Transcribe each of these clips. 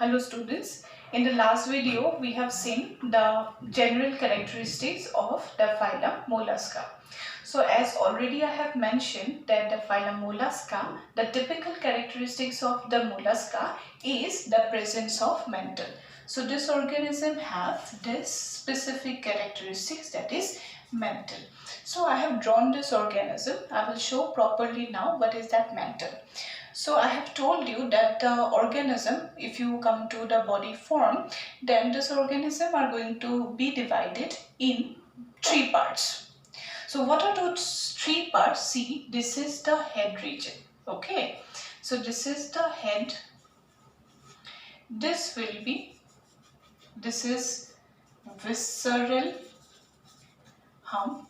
Hello students, in the last video we have seen the general characteristics of the phylum Mollusca. So as already I have mentioned that the phylum Mollusca, the typical characteristics of the Mollusca is the presence of mantle. So this organism has this specific characteristics, that is mantle. So I have drawn this organism. I will show properly now what is that mantle. So I have told you that the organism, if you come to the body form, then this organism are going to be divided in three parts. So what are those three parts? See, this is the head region. Okay. So this is the head. This is visceral hump,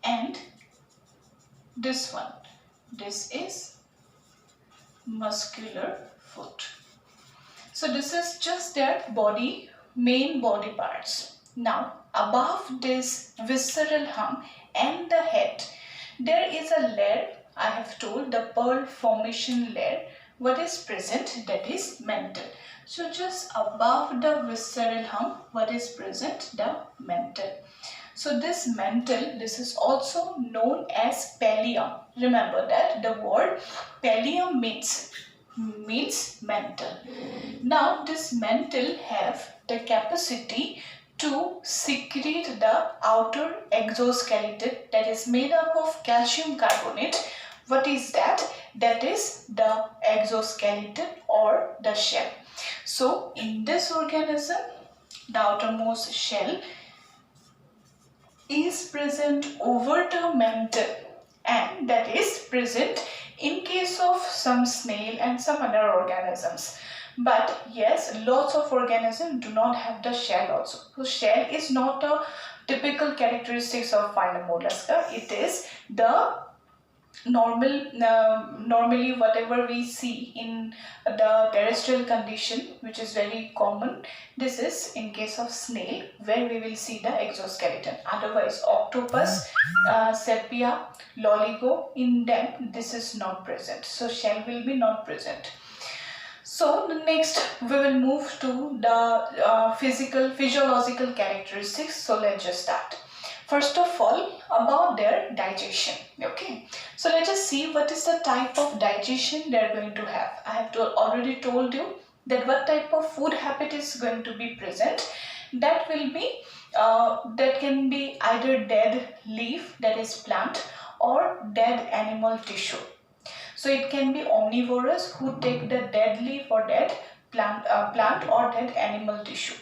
and this one. This is muscular foot. So this is just their main body parts. Now above this visceral hump and the head, there is a layer, I have told, the pearl formation layer. What is present? That is mantle. So just above the visceral hump, what is present? The mantle. So this mantle, this is also known as pallium. Remember that the word pallium means mantle. Now this mantle have the capacity to secrete the outer exoskeleton, that is made up of calcium carbonate. What is that? That is the exoskeleton or the shell. So in this organism, the outermost shell is present over the mantle, and that is present in case of some snail and some other organisms. But yes, lots of organisms do not have the shell also. So shell is not a typical characteristics of phylum Mollusca. It is the normally whatever we see in the terrestrial condition, which is very common. This is in case of snail, where we will see the exoskeleton. Otherwise octopus, sepia, loligo, in them this is not present. So shell will be not present. So the next we will move to the physiological characteristics. So let's just start. First of all, about their digestion. Okay, so let us see what is the type of digestion they are going to have. I have already told you that what type of food habit is going to be present. That will be that can be either dead leaf, that is plant, or dead animal tissue. So it can be omnivorous, who take the dead leaf or dead plant or dead animal tissue.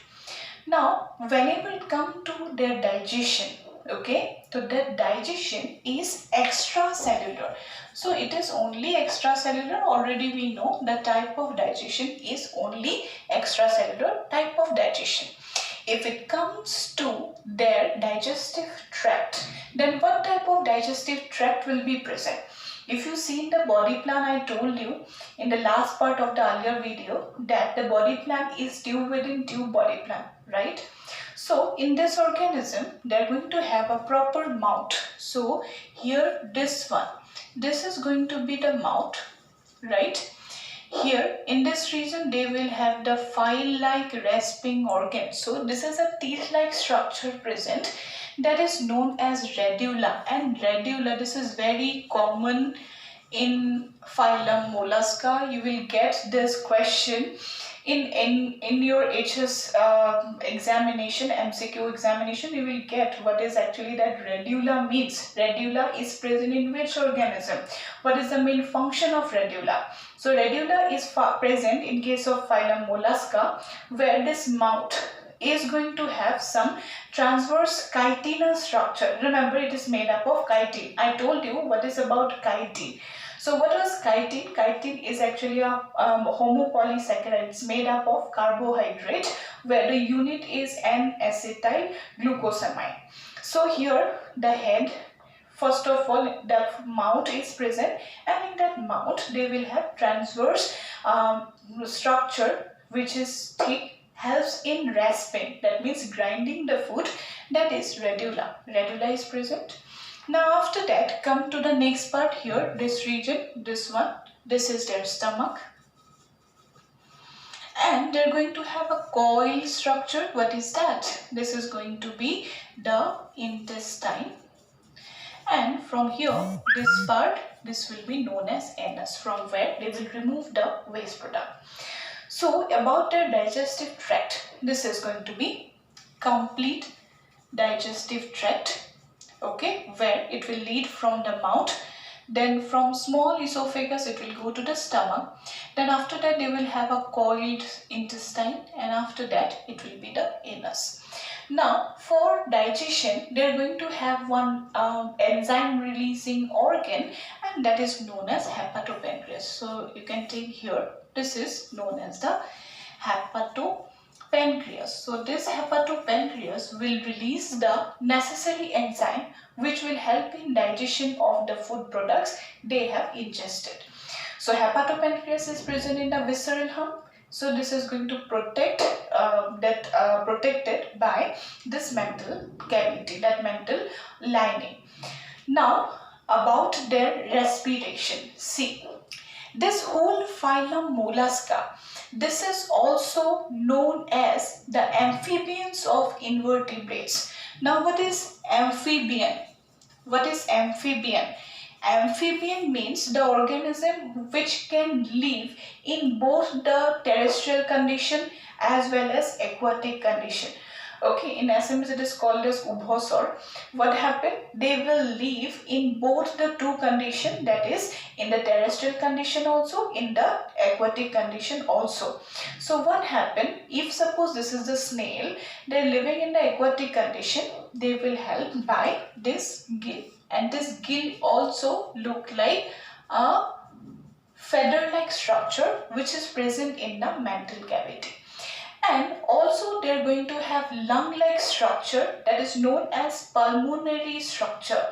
Now whenever it comes to their digestion, okay, so that digestion is extracellular. So it is only extracellular. Already we know the type of digestion is only extracellular type of digestion. If it comes to their digestive tract, then what type of digestive tract will be present? If you see in the body plan, I told you in the last part of the earlier video that the body plan is tube within tube body plan, right? So in this organism, they are going to have a proper mouth. So here this one, this is going to be the mouth, right? Here in this region, they will have the file-like rasping organ. So this is a teeth-like structure present, that is known as radula. And radula, this is very common in phylum Mollusca. You will get this question in your HS examination, MCQ examination. You will get what is actually that radula means. Radula is present in which organism? What is the main function of radula? So radula is present in case of phylum Mollusca, where this mouth is going to have some transverse chitinous structure. Remember, it is made up of chitin. I told you what is about chitin. So what was chitin? Chitin is actually a homopolysaccharide. It's made up of carbohydrate, where the unit is N-acetyl glucosamine. So here the head, first of all, the mouth is present, and in that mouth they will have transverse structure which is thick, helps in rasping, that means grinding the food, that is radula. Radula is present. Now after that, come to the next part here, this region, this one, this is their stomach. and they're going to have a coil structure. What is that? This is going to be the intestine, and from here this part, this will be known as anus, from where they will remove the waste product. So about their digestive tract, this is going to be complete digestive tract, okay, where it will lead from the mouth, then from small esophagus it will go to the stomach, then after that they will have a coiled intestine, and after that it will be the anus. Now for digestion they are going to have one enzyme releasing organ, and that is known as hepatopancreas. So you can take here, this is known as the hepatopancreas. So this hepatopancreas will release the necessary enzyme which will help in digestion of the food products they have ingested. So hepatopancreas is present in the visceral hump. So this is going to protect protected by this mantle cavity, that mantle lining. Now about their respiration. See, this whole phylum Mollusca, this is also known as the amphibians of invertebrates. Now what is amphibian? What is amphibian? Amphibian means the organism which can live in both the terrestrial condition as well as aquatic condition. Okay, in Assamese it is called as ubhosor. What happened? They will live in both the two condition, that is in the terrestrial condition also, in the aquatic condition also. So what happened? If suppose this is the snail, they are living in the aquatic condition, they will help by this gill. And this gill also look like a feather-like structure which is present in the mantle cavity. And also they are going to have lung-like structure that is known as pulmonary structure.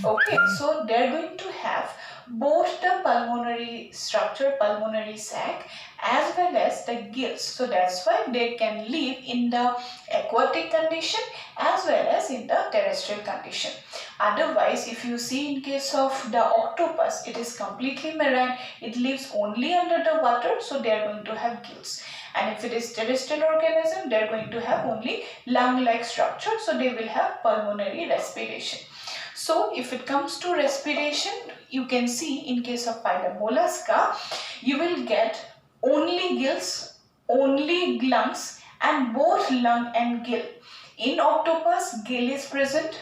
Okay, so they are going to have both the pulmonary structure, pulmonary sac, as well as the gills. So that's why they can live in the aquatic condition as well as in the terrestrial condition. Otherwise, if you see in case of the octopus, it is completely marine, it lives only under the water, so they are going to have gills. And if it is terrestrial organism, they are going to have only lung-like structure, so they will have pulmonary respiration. So if it comes to respiration, you can see in case of phylum Mollusca, you will get only gills, only lungs, and both lung and gill. In octopus, gill is present.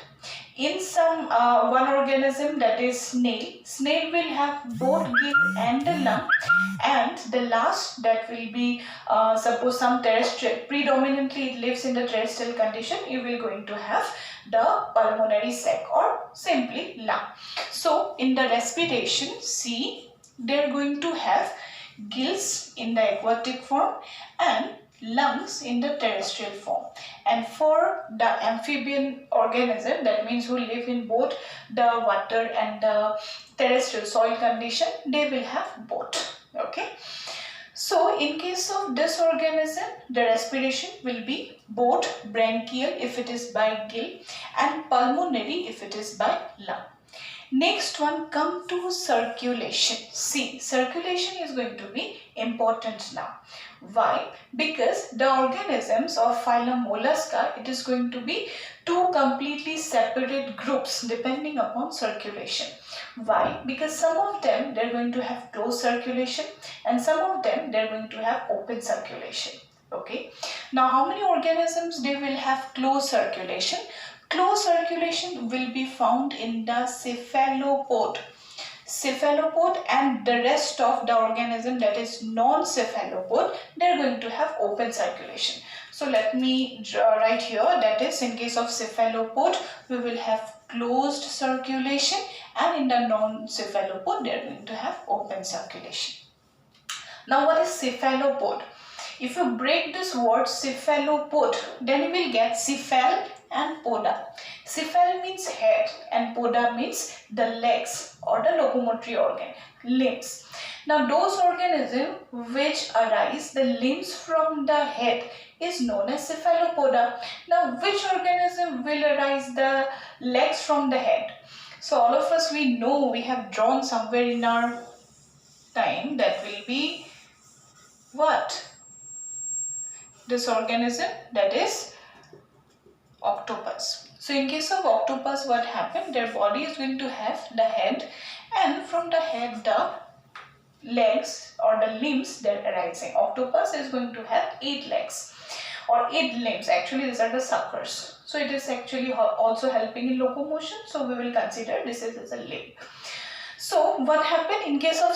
In some one organism, that is snail will have both gill and the lung. And the last, that will be suppose some terrestrial, predominantly it lives in the terrestrial condition, you will going to have the pulmonary sac or simply lung. So in the respiration, see, they are going to have gills in the aquatic form and lungs in the terrestrial form. And for the amphibian organism, that means who live in both the water and the terrestrial soil condition, they will have both. Okay, so in case of this organism, the respiration will be both branchial if it is by gill and pulmonary if it is by lung. Next one, come to circulation. See, circulation is going to be important now. Why? Because the organisms of phylum Mollusca, it is going to be two completely separate groups depending upon circulation. Why? Because some of them, they're going to have closed circulation and some of them, they're going to have open circulation. Okay. Now, how many organisms they will have closed circulation? Closed circulation will be found in the cephalopod. Cephalopod and the rest of the organism, that is non-cephalopod, they are going to have open circulation. So let me write here, that is in case of cephalopod, we will have closed circulation, and in the non-cephalopod, they are going to have open circulation. Now what is cephalopod? If you break this word cephalopod, then you will get cephal and poda. Cephal means head and poda means the legs or the locomotory organ, limbs. Now those organisms which arise the limbs from the head is known as cephalopoda. Now which organism will arise the legs from the head? So all of us, we know, we have drawn somewhere in our time, that will be what? this organism, that is octopus. So in case of octopus, what happened? Their body is going to have the head, and from the head the legs or the limbs they're arising. Octopus is going to have 8 legs or 8 limbs. Actually these are the suckers. So it is actually also helping in locomotion. So we will consider this as a limb. So what happened in case of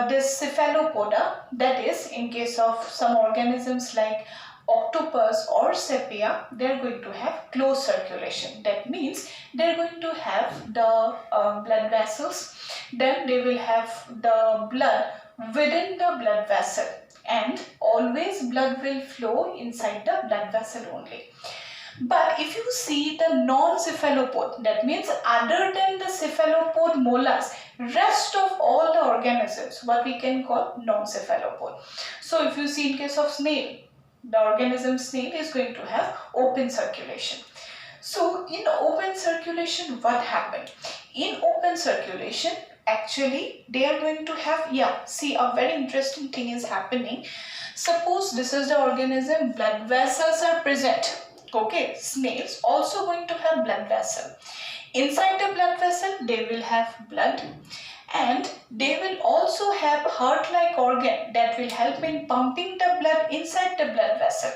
this cephalopoda, that is in case of some organisms like octopus or sepia, they are going to have closed circulation. That means they are going to have the blood vessels, then they will have the blood within the blood vessel, and always blood will flow inside the blood vessel only. But if you see the non-cephalopod, that means other than the cephalopod molars, rest of all the organisms, what we can call non-cephalopod. So if you see in case of snail, the organism snail is going to have open circulation. So in open circulation, what happened? In open circulation, actually they are going to have, see, a very interesting thing is happening. Suppose this is the organism, blood vessels are present. Okay, snails also going to have blood vessel. Inside the blood vessel, they will have blood, and they will also have heart-like organ that will help in pumping the blood inside the blood vessel.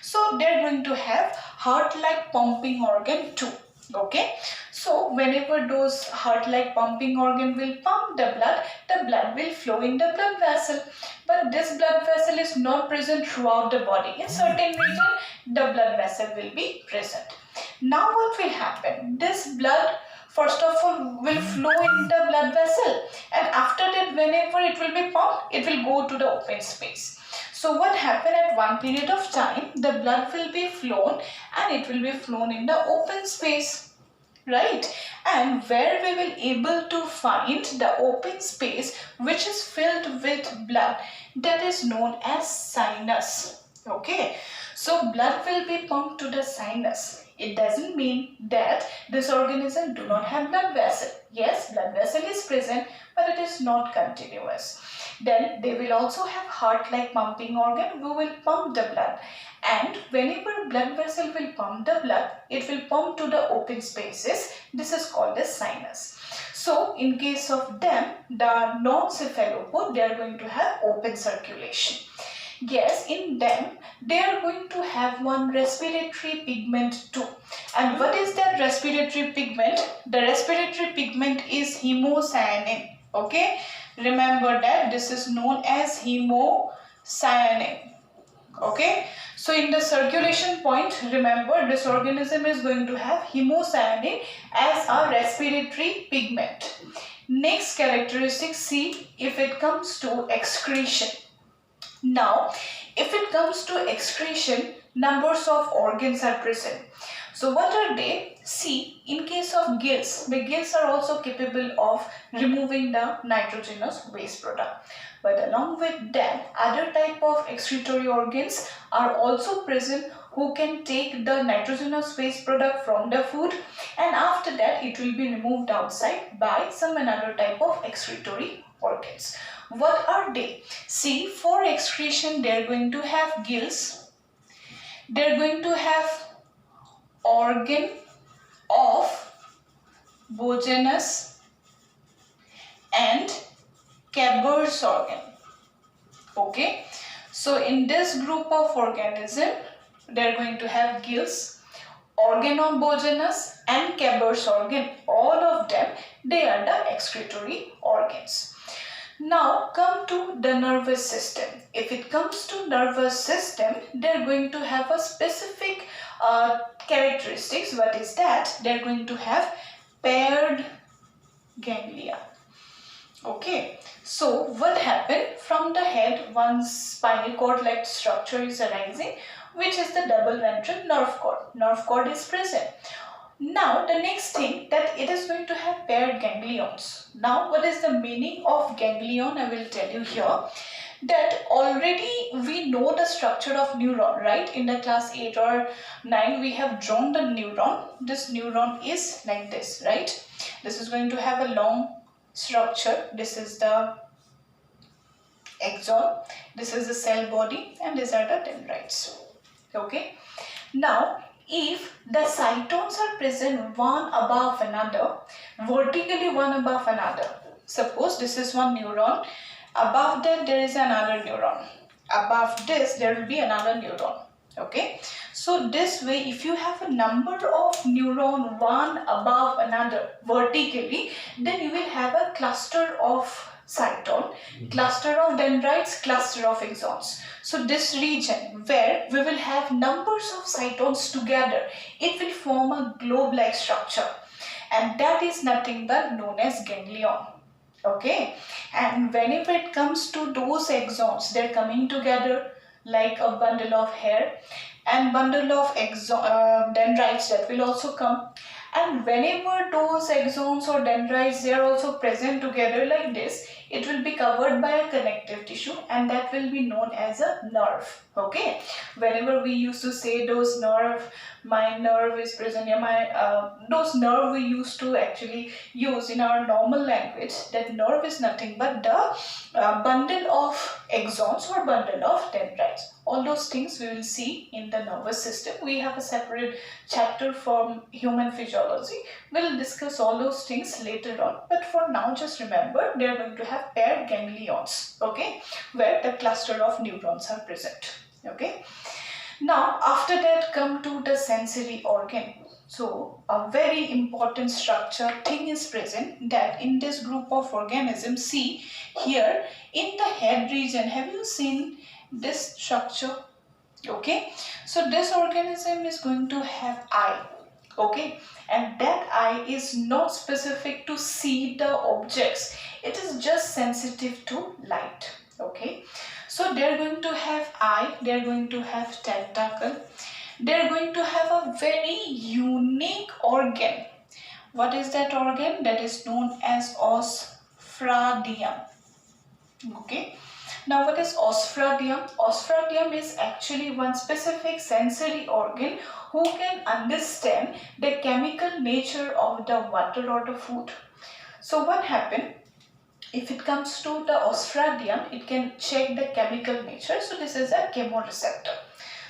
So they are going to have heart-like pumping organ too. Okay, so whenever those heart-like pumping organ will pump the blood will flow in the blood vessel. But this blood vessel is not present throughout the body. In certain region, the blood vessel will be present. Now what will happen? This blood first of all will flow in the blood vessel, and after that whenever it will be pumped, it will go to the open space. So what happened at one period of time, the blood will be flown and it will be flown in the open space, right? And where we will able to find the open space which is filled with blood, that is known as sinus. Okay, so blood will be pumped to the sinus. It doesn't mean that this organism do not have blood vessel. Yes, blood vessel is present, but it is not continuous. Then they will also have heart-like pumping organ who will pump the blood. And whenever blood vessel will pump the blood, it will pump to the open spaces. This is called as sinus. So in case of them, the non-cephalopod, they are going to have open circulation. Yes, in them, they are going to have one respiratory pigment too. And what is that respiratory pigment? The respiratory pigment is hemocyanin. Okay, remember that this is known as hemocyanin. Okay, so in the circulation point, remember this organism is going to have hemocyanin as a respiratory pigment. Next characteristic, see if it comes to excretion. Now, if it comes to excretion, numbers of organs are present. So what are they? See, in case of gills, the gills are also capable of removing the nitrogenous waste product. But along with that, other type of excretory organs are also present who can take the nitrogenous waste product from the food, and after that it will be removed outside by some another type of excretory organs. What are they? See, for excretion they are going to have gills, they are going to have organ of Bouguereau and Cabre's organ. Okay, so in this group of organism, they are going to have gills, organ of Bouguereau and Cabre's organ. All of them, they are the excretory organs. Now come to the nervous system. If it comes to nervous system, they are going to have a specific characteristics. What is that? They are going to have paired ganglia. Okay, so what happened? From the head, one spinal cord like structure is arising, which is the double ventral nerve cord. Nerve cord is present. Now the next thing, that it is going to have paired ganglions. Now what is the meaning of ganglion? I will tell you here. That already we know the structure of neuron, right? In the class 8 or 9 we have drawn the neuron. This neuron is like this, right? This is going to have a long structure. This is the axon, this is the cell body, and these are the dendrites. Okay. Now, if the cytons are present one above another, vertically one above another, suppose this is one neuron, above that there is another neuron, above this there will be another neuron. Okay, so this way, if you have a number of neuron one above another vertically, then you will have a cluster of cyton, cluster of dendrites, cluster of axons. So this region where we will have numbers of cytons together, it will form a globe-like structure, and that is nothing but known as ganglion. Okay, and whenever it comes to those axons, they're coming together like a bundle of hair, and bundle of dendrites that will also come, and whenever those axons or dendrites they are also present together like this, it will be covered by a connective tissue, and that will be known as a nerve. Okay, whenever we used to say those nerve, my nerve is present here, those nerve we used to actually use in our normal language, that nerve is nothing but the bundle of axons or bundle of dendrites. All those things we will see in the nervous system. We have a separate chapter from human physiology. We'll discuss all those things later on. But for now, just remember, they are going to have paired ganglions, okay, where the cluster of neurons are present. Okay. Now, after that, come to the sensory organ. So, a very important structure thing is present, that in this group of organisms, see here in the head region, have you seen this structure? Okay, so this organism is going to have eye. Okay, and that eye is not specific to see the objects, it is just sensitive to light. Okay, so they are going to have eye, they are going to have tentacle, they are going to have a very unique organ. What is that organ? That is known as osphradium. Okay, now what is osphradium? Osphradium is actually one specific sensory organ who can understand the chemical nature of the water or the food. So what happened? If it comes to the osphradium, it can check the chemical nature. So this is a chemoreceptor.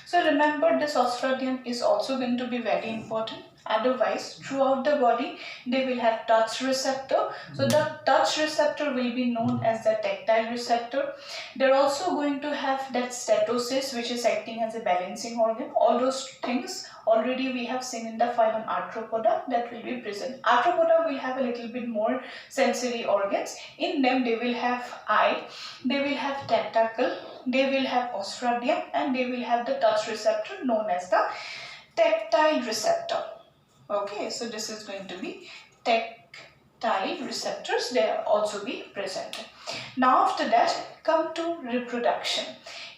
So remember, this osphradium is also going to be very important. Otherwise, throughout the body, they will have touch receptor. So the touch receptor will be known as the tactile receptor. They're also going to have that statosis, which is acting as a balancing organ. All those things already we have seen in the phylum Arthropoda, that will be present. Arthropoda will have a little bit more sensory organs. In them, they will have eye, they will have tentacle, they will have osphradium, and they will have the touch receptor known as the tactile receptor. Okay, so this is going to be tactile receptors, they are also be present. Now after that, come to reproduction.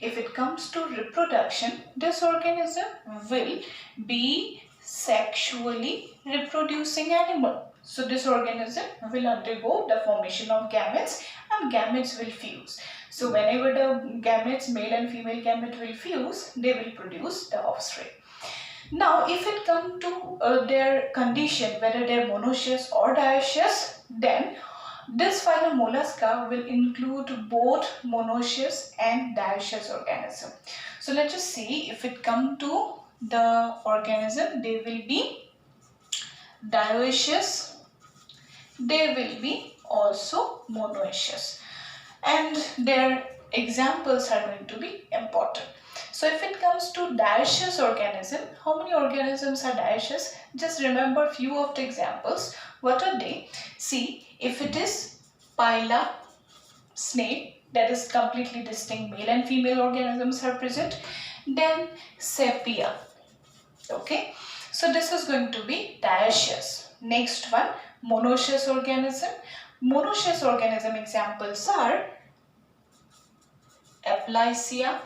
If it comes to reproduction, this organism will be sexually reproducing animal. So this organism will undergo the formation of gametes, and gametes will fuse. So whenever the gametes, male and female gamete will fuse, they will produce the offspring. Now, if it comes to their condition, whether they are monoecious or dioecious, then this phylum Mollusca will include both monoecious and dioecious organism. So let's just see, if it comes to the organism, they will be dioecious, they will be also monoecious, and their examples are going to be important. So if it comes to dioecious organism, how many organisms are dioecious? Just remember few of the examples. What are they? See, if it is Pila, snail, that is completely distinct, male and female organisms are present. Then Sepia. Okay, so this is going to be dioecious. Next one, monoecious organism. Monoecious organism examples are Aplysia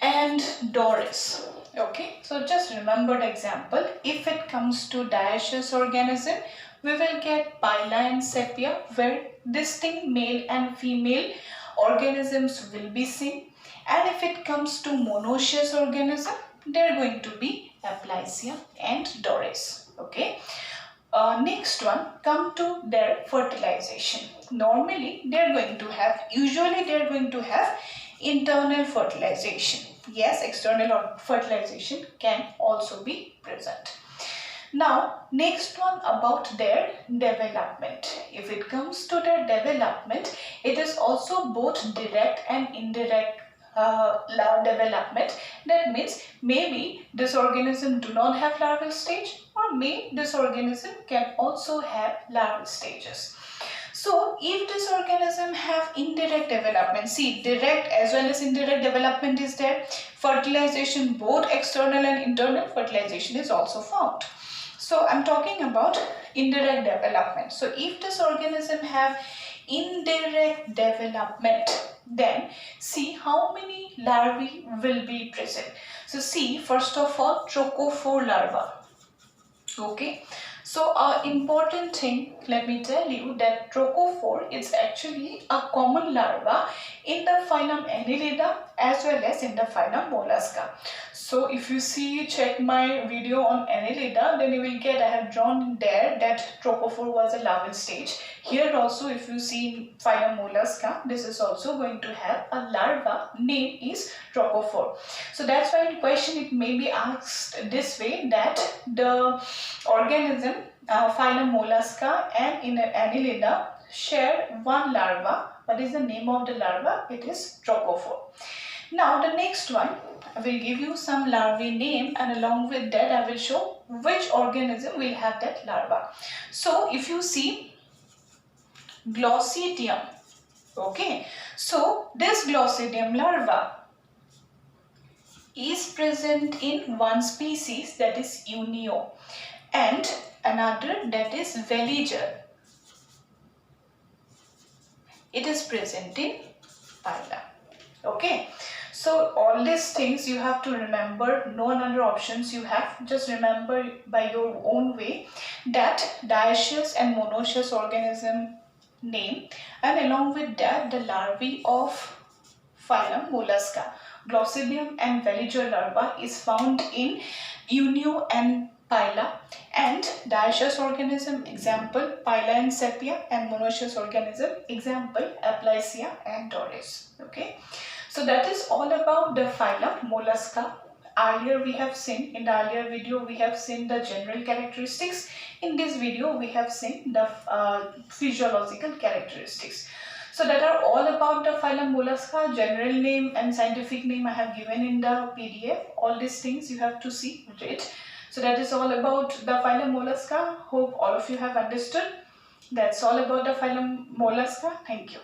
and Doris. Okay, so just remember the example. If it comes to dioecious organism, we will get Pila and Sepia, where distinct male and female organisms will be seen. And if it comes to monoecious organism, they are going to be Aplysia and Doris. Okay. next one, come to their fertilization. Normally usually they are going to have internal fertilization. Yes, external fertilization can also be present. Now, next one about their development. If it comes to their development, it is also both direct and indirect development. That means maybe this organism do not have larval stage, or maybe this organism can also have larval stages. So if this organism have indirect development, see, direct as well as indirect development is there. Fertilization, both external and internal fertilization is also found. So I'm talking about indirect development. So if this organism have indirect development, then see how many larvae will be present. So see, first of all, trochophore larva. Okay, so important thing, let me tell you that trochophore is actually a common larva in the phylum Annelida as well as in the phylum Mollusca. So if you check my video on Annelida, then you will get I have drawn there that trochophore was a larval stage. Here also, if you see in phylum Mollusca, this is also going to have a larva, name is trochophore. So that's why in question it may be asked this way, that the organism phylum Mollusca and in Annelida share one larva. What is the name of the larva? It is trochophore. Now the next one, I will give you some larvae name, and along with that I will show which organism will have that larva. So if you see Glossidium, okay, so this Glossidium larva is present in one species, that is Unio, and another, that is Veliger. It is present in Phyla. Okay, so all these things you have to remember, no other options you have, just remember by your own way that dioecious and monoecious organism name, and along with that the larvae of phylum Mollusca. Glossidium and Veliger larva is found in Unio and Phyla, and dioecious organism example Phyla and Sepia, and monoecious organism example Aplysia and Doris. Okay, so that is all about the phylum Mollusca. Earlier we have seen, in the earlier video we have seen the general characteristics. In this video we have seen the physiological characteristics. So that are all about the phylum Mollusca. General name and scientific name I have given in the PDF. All these things you have to see, read. So that is all about the phylum Mollusca. Hope all of you have understood. That's all about the phylum Mollusca. Thank you.